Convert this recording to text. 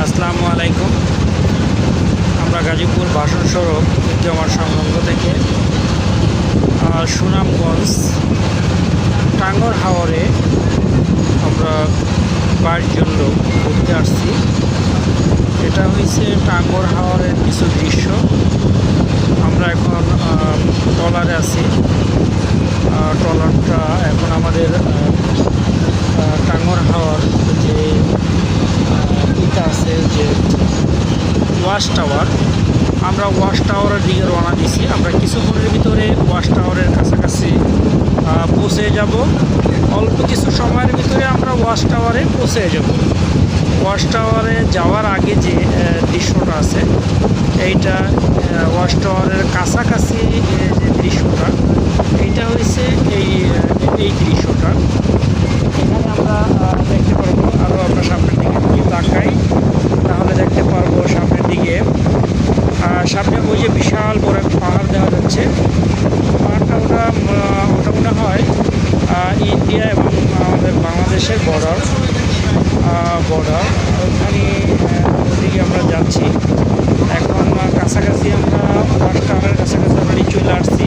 আসসালামু আলাইকুম। আমরা গাজীপুর বাসন সড়ক জামার সংলগ্ন থেকে সুনামগঞ্জ টাঙ্গর হাওরে আমরা 22 জন লোক ঘুরতে আসছি। এটা হয়েছে টাঙ্গর হাওরের কিছু দৃশ্য। আমরা এখন ট্রলারে আছি। ট্রলারটা এখন আমাদের টাঙ্গর হাওর যে ইটা আছে যে ওয়াচ টাওয়ার, আমরা ওয়াচ টাওয়ারের দিকে রওনা দিছি। আমরা কিছুক্ষণের ভিতরে ওয়াচ টাওয়ারের কাছাকাছি পৌঁছে যাব। অল্প কিছু সময়ের ভিতরে আমরা ওয়াচ টাওয়ারে পৌঁছে যাব। ওয়াচ টাওয়ারে যাওয়ার আগে যে দৃশ্যটা আছে, এইটা ওয়াচ টাওয়ারের কাছাকাছি যে দৃশ্যটা, এইটা হয়েছে এই দৃশ্যটা। এখানে আমরা দেখতে পারবো, আরও আমরা সামনের দিকে যদি তাকাই তাহলে দেখতে পারবো সামনের দিকে। সামনে ওই যে বিশাল বড় একটা পাহাড় দেখা যাচ্ছে। পাহাড়টা ওটা মনে হয় ইন্ডিয়া এবং আমাদের বাংলাদেশের বর্ডার। ওখানে ওদিকে আমরা যাচ্ছি। এখন কাছাকাছি আমরা ওয়াচ টাওয়ারের কাছাকাছি অলরেডি চলে আসছি।